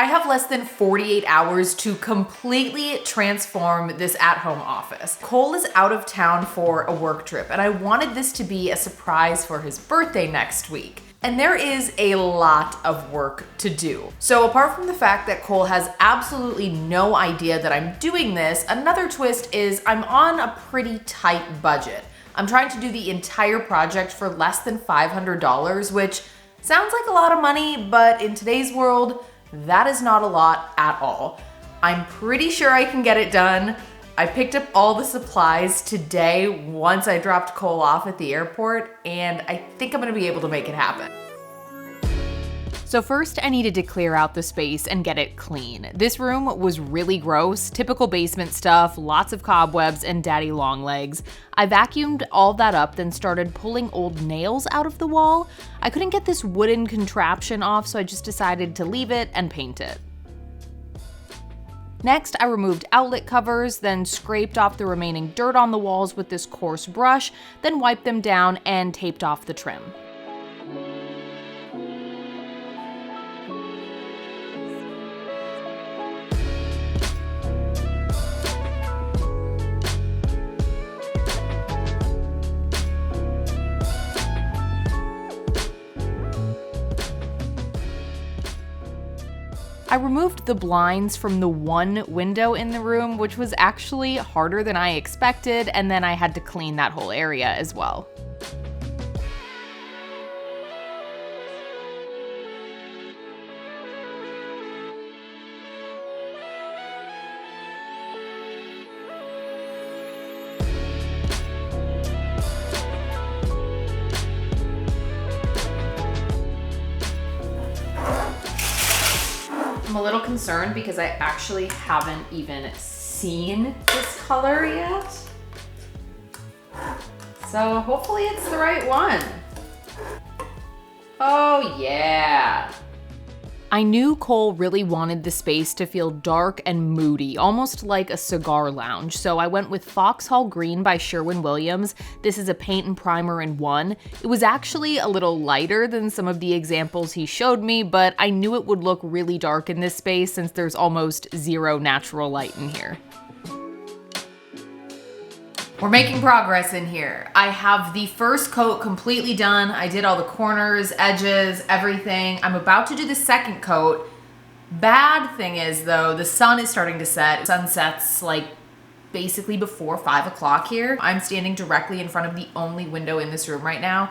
I have less than 48 hours to completely transform this at-home office. Cole is out of town for a work trip, and I wanted this to be a surprise for his birthday next week. And there is a lot of work to do. So apart from the fact that Cole has absolutely no idea that I'm doing this, another twist is I'm on a pretty tight budget. I'm trying to do the entire project for less than $500, which sounds like a lot of money, but in today's world, that is not a lot at all. I'm pretty sure I can get it done. I picked up all the supplies today once I dropped Cole off at the airport, and I think I'm gonna be able to make it happen. So first, I needed to clear out the space and get it clean. This room was really gross, typical basement stuff, lots of cobwebs, and daddy long legs. I vacuumed all that up, then started pulling old nails out of the wall. I couldn't get this wooden contraption off, so I just decided to leave it and paint it. Next, I removed outlet covers, then scraped off the remaining dirt on the walls with this coarse brush, then wiped them down and taped off the trim. I removed the blinds from the one window in the room, which was actually harder than I expected, and then I had to clean that whole area as well. I'm a little concerned because I actually haven't even seen this color yet. So hopefully it's the right one. Oh yeah. I knew Cole really wanted the space to feel dark and moody, almost like a cigar lounge, so I went with Foxhall Green by Sherwin-Williams. This is a paint and primer in one. It was actually a little lighter than some of the examples he showed me, but I knew it would look really dark in this space since there's almost zero natural light in here. We're making progress in here. I have the first coat completely done. I did all the corners, edges, everything. I'm about to do the second coat. Bad thing is though, the sun is starting to set. Sun sets like basically before 5 o'clock here. I'm standing directly in front of the only window in this room right now,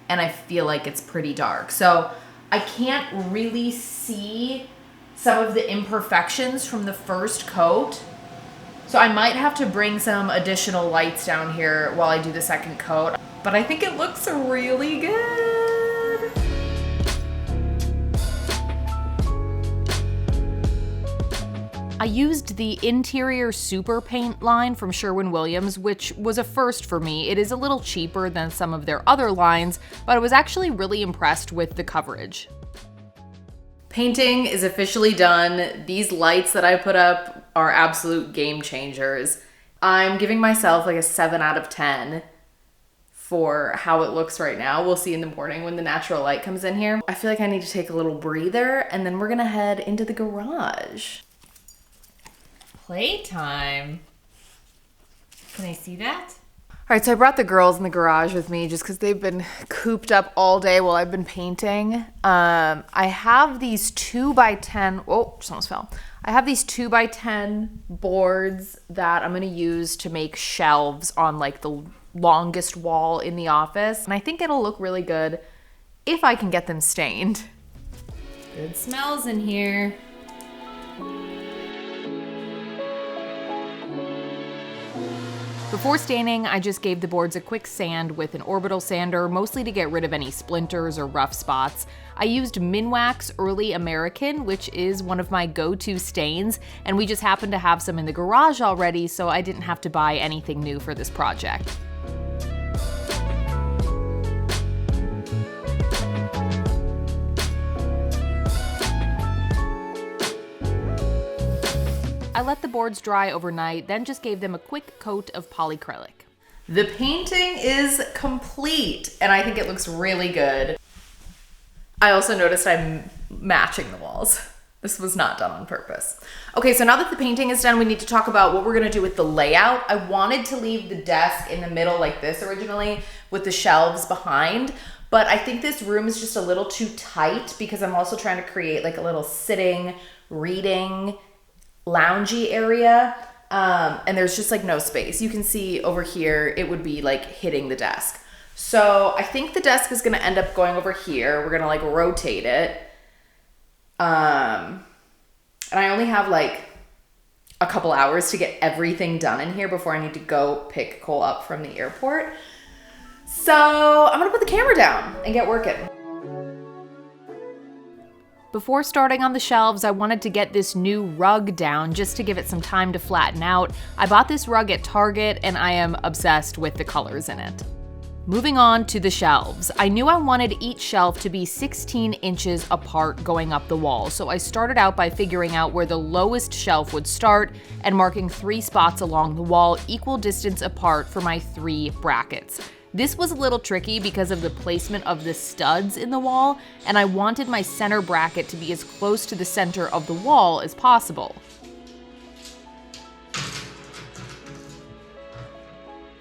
and I feel like it's pretty dark. So I can't really see some of the imperfections from the first coat. So I might have to bring some additional lights down here while I do the second coat, but I think it looks really good. I used the interior super paint line from Sherwin-Williams, which was a first for me. It is a little cheaper than some of their other lines, but I was actually really impressed with the coverage. Painting is officially done. These lights that I put up are absolute game changers. I'm giving myself like a 7 out of 10 for how it looks right now. We'll see in the morning when the natural light comes in here. I feel like I need to take a little breather, and then we're gonna head into the garage. Playtime. Can I see that? All right, so I brought the girls in the garage with me just because they've been cooped up all day while I've been painting. I have these 2x10, oh, just almost fell. I have these 2x10 boards that I'm gonna use to make shelves on like the longest wall in the office. And I think it'll look really good if I can get them stained. Good smells in here. Before staining, I just gave the boards a quick sand with an orbital sander, mostly to get rid of any splinters or rough spots. I used Minwax Early American, which is one of my go-to stains, and we just happened to have some in the garage already, so I didn't have to buy anything new for this project. I let the boards dry overnight, then just gave them a quick coat of polyacrylic. The painting is complete, and I think it looks really good. I also noticed I'm matching the walls. This was not done on purpose. Okay, so now that the painting is done, we need to talk about what we're gonna do with the layout. I wanted to leave the desk in the middle like this originally with the shelves behind, but I think this room is just a little too tight because I'm also trying to create like a little sitting, reading, loungy area. And there's just like no space. You can see over here, it would be like hitting the desk. So I think the desk is gonna end up going over here. We're gonna like rotate it. And I only have like a couple hours to get everything done in here before I need to go pick Cole up from the airport. So I'm gonna put the camera down and get working. Before starting on the shelves, I wanted to get this new rug down just to give it some time to flatten out. I bought this rug at Target and I am obsessed with the colors in it. Moving on to the shelves. I knew I wanted each shelf to be 16 inches apart going up the wall, so I started out by figuring out where the lowest shelf would start and marking 3 spots along the wall equal distance apart for my 3 brackets. This was a little tricky because of the placement of the studs in the wall, and I wanted my center bracket to be as close to the center of the wall as possible.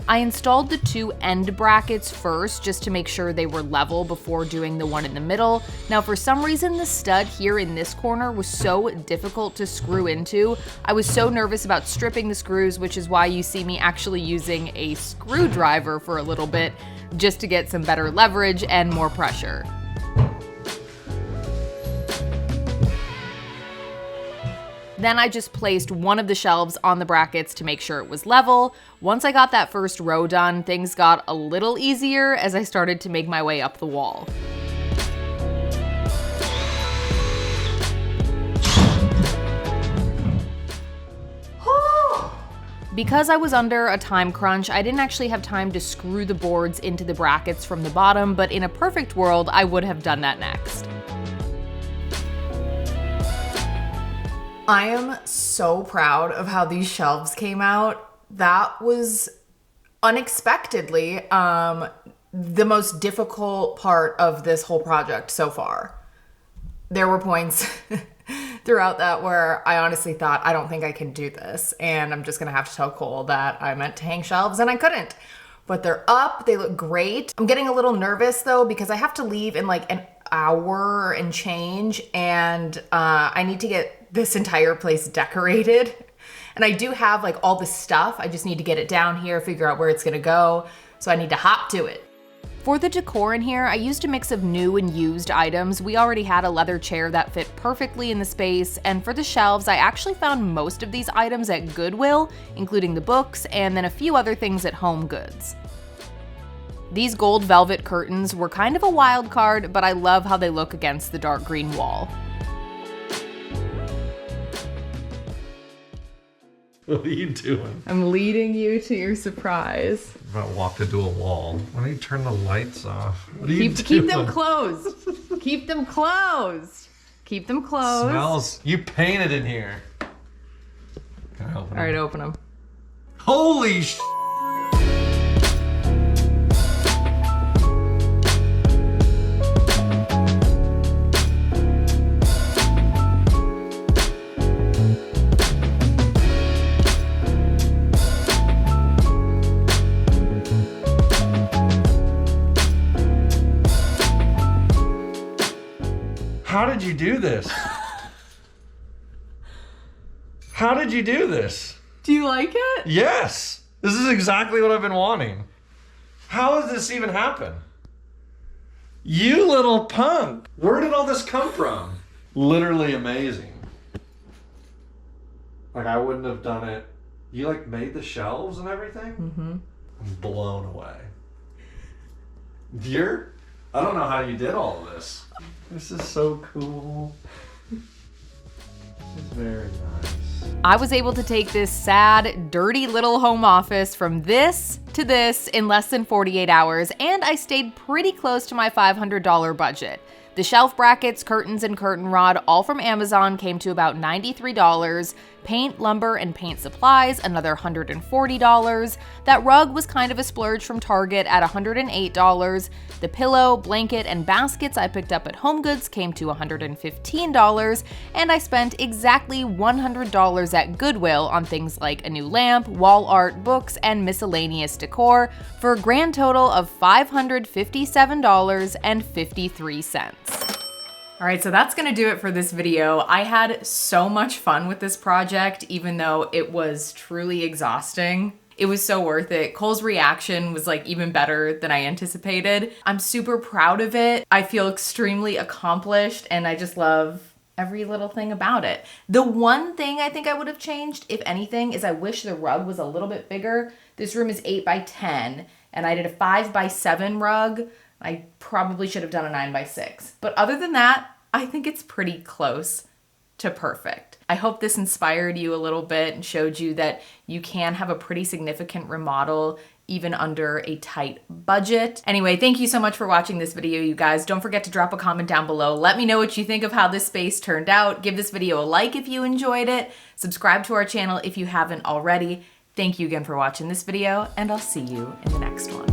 I installed the 2 end brackets first just to make sure they were level before doing the one in the middle. Now for some reason the stud here in this corner was so difficult to screw into. I was so nervous about stripping the screws, which is why you see me actually using a screwdriver for a little bit just to get some better leverage and more pressure. Then I just placed one of the shelves on the brackets to make sure it was level. Once I got that first row done, things got a little easier as I started to make my way up the wall. Because I was under a time crunch, I didn't actually have time to screw the boards into the brackets from the bottom, but in a perfect world, I would have done that next. I am so proud of how these shelves came out. That was unexpectedly the most difficult part of this whole project so far. There were points throughout that where I honestly thought, I don't think I can do this, and I'm just gonna have to tell Cole that I meant to hang shelves and I couldn't. But they're up, they look great. I'm getting a little nervous though because I have to leave in like an hour and change, and I need to get this entire place decorated. And I do have like all the stuff. I just need to get it down here, figure out where it's gonna go. So I need to hop to it. For the decor in here, I used a mix of new and used items. We already had a leather chair that fit perfectly in the space. And for the shelves, I actually found most of these items at Goodwill, including the books and then a few other things at HomeGoods. These gold velvet curtains were kind of a wild card, but I love how they look against the dark green wall. What are you doing? I'm leading you to your surprise. I'm about to walk into a wall. Why don't you turn the lights off? What are you doing? Keep them closed. Keep them closed. Keep them closed. Smells. You painted in here. Can I open them? All right, open them. Holy sh! How did you do this? How did you do this? Do you like it? Yes! This is exactly what I've been wanting. How does this even happen? You little punk! Where did all this come from? Literally amazing. Like, I wouldn't have done it. You like made the shelves and everything? Mm-hmm. I'm blown away. I don't know how you did all of this. This is so cool. It's very nice. I was able to take this sad, dirty little home office from this to this in less than 48 hours, and I stayed pretty close to my $500 budget. The shelf brackets, curtains, and curtain rod, all from Amazon, came to about $93. Paint, lumber, and paint supplies, another $140. That rug was kind of a splurge from Target at $108. The pillow, blanket, and baskets I picked up at HomeGoods came to $115, and I spent exactly $100 at Goodwill on things like a new lamp, wall art, books, and miscellaneous decor for a grand total of $557.53. All right, so that's gonna do it for this video. I had so much fun with this project, even though it was truly exhausting. It was so worth it. Cole's reaction was like even better than I anticipated. I'm super proud of it. I feel extremely accomplished, and I just love every little thing about it. The one thing I think I would have changed, if anything, is I wish the rug was a little bit bigger. This room is 8 by 10, and I did a 5 by 7 rug. I probably should have done a 9 by 6. But other than that, I think it's pretty close to perfect. I hope this inspired you a little bit and showed you that you can have a pretty significant remodel even under a tight budget. Anyway, thank you so much for watching this video, you guys. Don't forget to drop a comment down below. Let me know what you think of how this space turned out. Give this video a like if you enjoyed it. Subscribe to our channel if you haven't already. Thank you again for watching this video, and I'll see you in the next one.